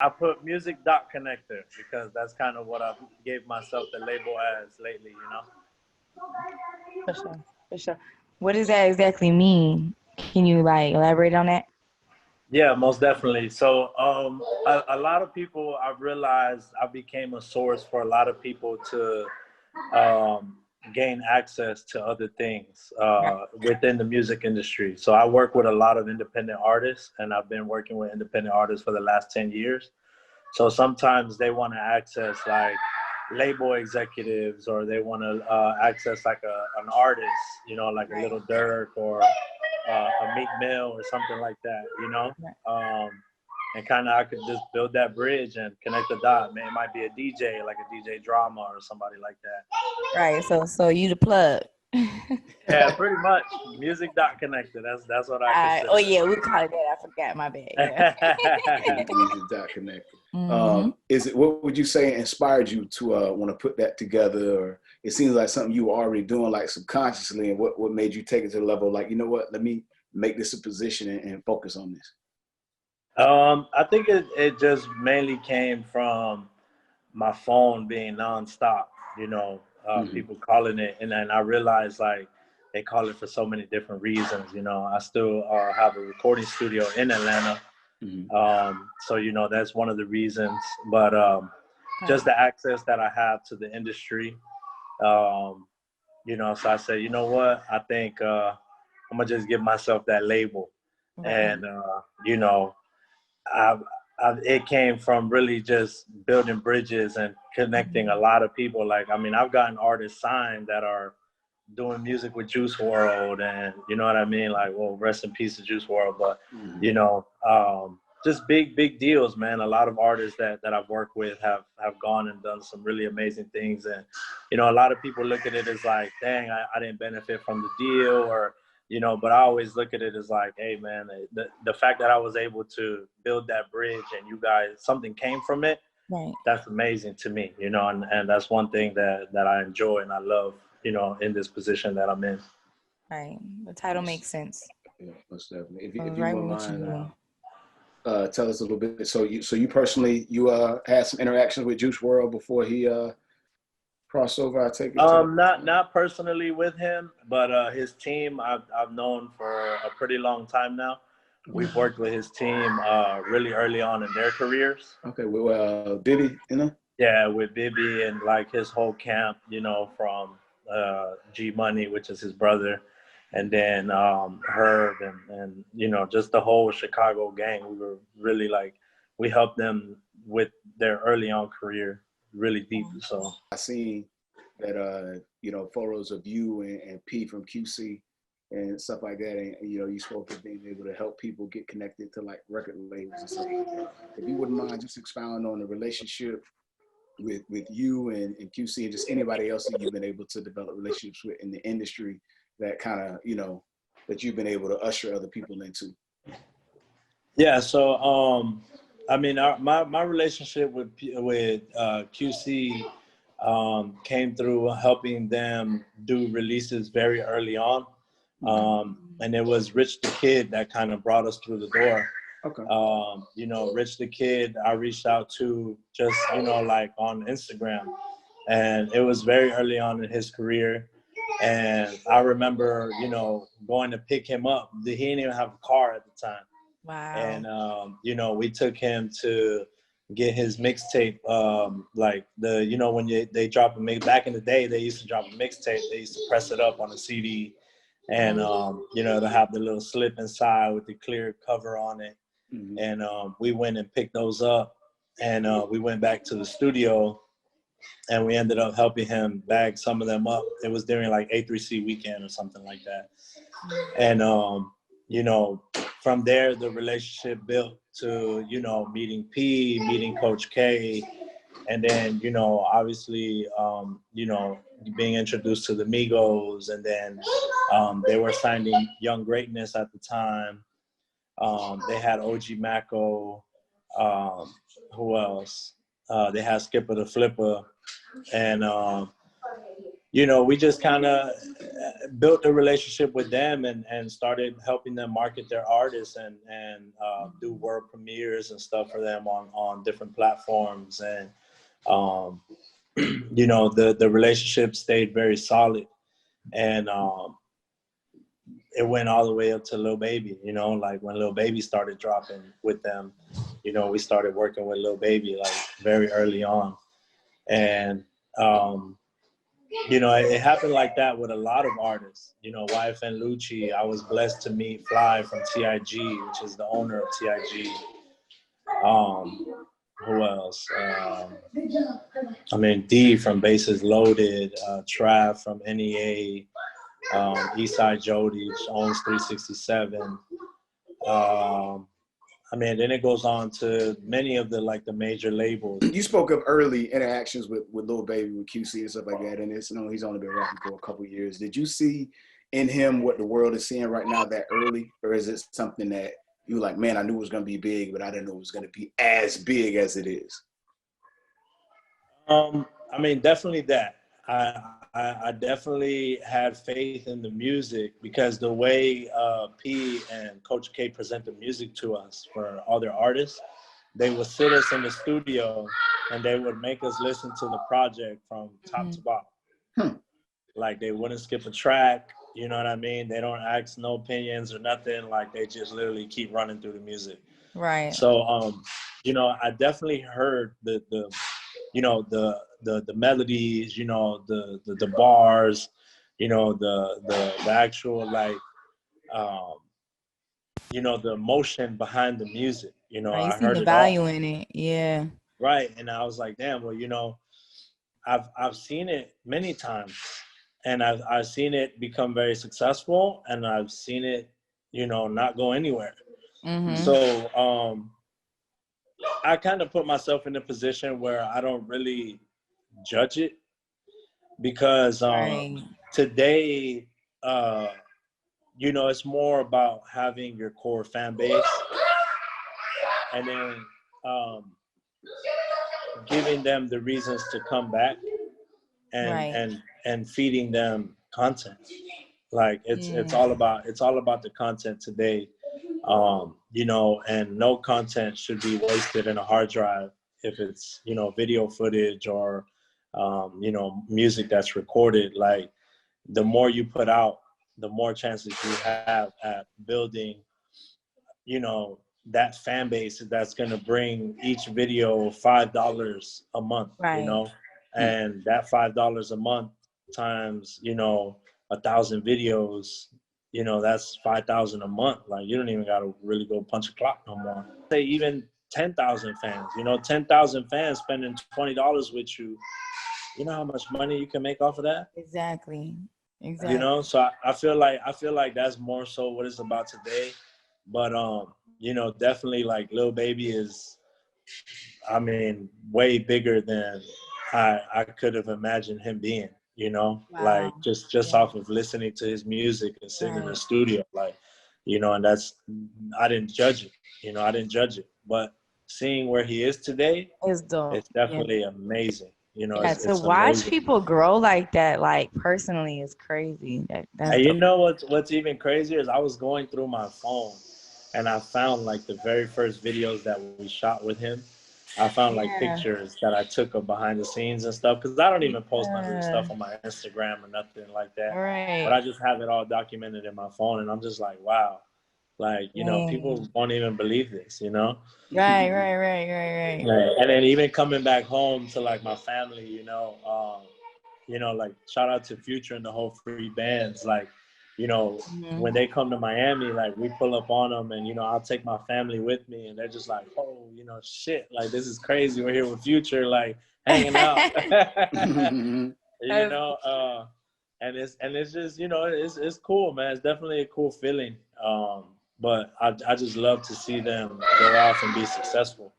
I put music dot connector because that's kind of what I gave myself the label as lately, you know? For sure. For sure. What does that exactly mean? Can you like elaborate on that? Yeah, most definitely. So, a lot of people, I've realized I became a source for a lot of people to um, gain access to other things Right. within the music industry. So I work with a lot of independent artists, and I've been working with independent artists for the last 10 years. So sometimes they want to access like label executives, or they want to access like an artist, you know, like a Right. Little Dirk or a Meek Mill or something like that, you know. Right. Um, and kind of I could just build that bridge and connect the dot. Man, it might be a DJ, like a DJ Drama or somebody like that. Right. So you the plug. Yeah, pretty much. Music dot connected. That's what I Oh consider yeah, we call it that. I forgot. My bad. Yeah. it. Music dot connected. Mm-hmm. Is it, what would you say inspired you to want to put that together? Or it seems like something you were already doing like subconsciously, and what made you take it to the level like, you know what, let me make this a position and focus on this? I think it just mainly came from my phone being nonstop, you know, Mm-hmm. people calling it. And then I realized like they call it for so many different reasons. You know, I still have a recording studio in Atlanta. Mm-hmm. So, you know, that's one of the reasons. But just the access that I have to the industry, um, you know, so I said, you know what, I think I'm going to just give myself that label. Right. And, you know, I, it came from really just building bridges and connecting a Mm-hmm. lot of people. Like, I mean, I've gotten artists signed that are doing music with Juice World, and you know what I mean? Like, well, rest in peace to Juice World, but Mm-hmm. you know, just big deals, man. A lot of artists that I've worked with have gone and done some really amazing things. And, you know, a lot of people look at it as like, dang, I didn't benefit from the deal, or, you know, but I always look at it as like, hey, man, the fact that I was able to build that bridge and you guys, something came from it, Right. that's amazing to me, you know, and that's one thing that I enjoy and I love, you know, in this position that I'm in. Right. The title makes sense. Yeah, most definitely. I If was you right with wouldn't what you're mind, doing. tell us a little bit. So you personally, you had some interactions with Juice World before he crossed over, I take it to that? Not personally with him, but his team I've known for a pretty long time now. We've Mm-hmm. worked with his team really early on in their careers. Okay, well, Bibby, you know? Yeah, with Bibby and like his whole camp, you know, from G Money, which is his brother, and then Herb and you know, just the whole Chicago gang. We were really like, we helped them with their early on career really deep. So I seen that, you know, photos of you and P from QC and stuff like that. And, you know, you spoke of being able to help people get connected to like record labels and stuff like that. If you wouldn't mind just expounding on the relationship with you and QC and just anybody else that you've been able to develop relationships with in the industry that kind of, you know, that you've been able to usher other people into. yeah, so I mean, my relationship with QC came through helping them do releases very early on, and it was Rich the Kid that kind of brought us through the door. Okay. You know, Rich the Kid, I reached out to just, you know, like on Instagram, and it was very early on in his career. And I remember, you know, going to pick him up. He didn't even have a car at the time. Wow. And you know, we took him to get his mixtape, like the, you know, when they drop a mix, back in the day they used to drop a mixtape, they used to press it up on a CD, and you know, to have the little slip inside with the clear cover on it. Mm-hmm. And we went and picked those up, and we went back to the studio, and we ended up helping him bag some of them up. It was during like A3C weekend or something like that. And you know, from there the relationship built to, you know, meeting P, meeting Coach K, and then, you know, obviously you know, being introduced to the Migos, and then they were signing Young Greatness at the time. They had OG Mako. Who else? They had Skipper the Flipper, and you know, we just kind of built a relationship with them and started helping them market their artists and do world premieres and stuff for them on different platforms. And, you know, the relationship stayed very solid. And it went all the way up to Lil Baby, you know, like when Lil Baby started dropping with them, you know, we started working with Lil Baby like very early on. And, you know, it happened like that with a lot of artists. You know, YFN Lucci, I was blessed to meet Fly from TIG, which is the owner of TIG. Who else? I mean, D from Bases Loaded, Trav from NEA, Eastside Jody, which owns 367. I mean, then it goes on to many of the major labels. You spoke of early interactions with Lil Baby, with QC and stuff like that, and it's, you know, he's only been rapping for a couple of years. Did you see in him what the world is seeing right now that early, or is it something that you were like, man, I knew it was going to be big, but I didn't know it was going to be as big as it is? I mean, definitely that. I definitely had faith in the music because the way P and Coach K present the music to us for all their artists, they would sit us in the studio and they would make us listen to the project from top to bottom. Like they wouldn't skip a track, you know what I mean? They don't ask no opinions or nothing. Like they just literally keep running through the music. Right. So, you know, I definitely heard the you know, the melodies, you know, the bars, you know, the actual like, you know, the emotion behind the music. You know, Right, you I see heard the it all. value in it. Yeah. Right, and I was like, damn. Well, you know, I've seen it many times, and I've seen it become very successful, and I've seen it, you know, not go anywhere. So I kind of put myself in a position where I don't really judge it because Right. today, you know, it's more about having your core fan base and then giving them the reasons to come back and feeding them content. Like it's all about the content today. You know, and no content should be wasted in a hard drive if it's, you know, video footage or you know, music that's recorded. Like the more you put out, the more chances you have at building, you know, that fan base that's going to bring each video $5 a month, you know, and that $5 a month times, you know, 1,000 videos, you know, that's 5,000 a month. Like you don't even got to really go punch a clock no more. Say even 10,000 fans, you know, 10,000 fans spending $20 with you. You know how much money you can make off of that? Exactly. You know, so I feel like that's more so what it's about today. But you know, definitely like Lil Baby is, I mean, way bigger than I could have imagined him being, you know, like just off of listening to his music and sitting in the studio, like, you know, and that's, I didn't judge it, you know, I didn't judge it, but seeing where he is today, it's dope. It's definitely amazing. You know, yeah, it's to watch amazing. people grow like that, like personally, is crazy. That's And you dope. know what's even crazier is I was going through my phone and I found like the very first videos that we shot with him. I found like pictures that I took of behind the scenes and stuff because I don't even post my new stuff on my Instagram or nothing like that. But I just have it all documented in my phone and I'm just like, wow. Like, you know, people won't even believe this, you know? Right. And then even coming back home to like my family, you know, like shout out to Future and the whole Free Bands. Like, you know, when they come to Miami, like we pull up on them and, you know, I'll take my family with me and they're just like, oh, you know, shit, like this is crazy. We're here with Future, like hanging out, you know, and it's just, you know, it's cool, man. It's definitely a cool feeling. But I just love to see them go off and be successful.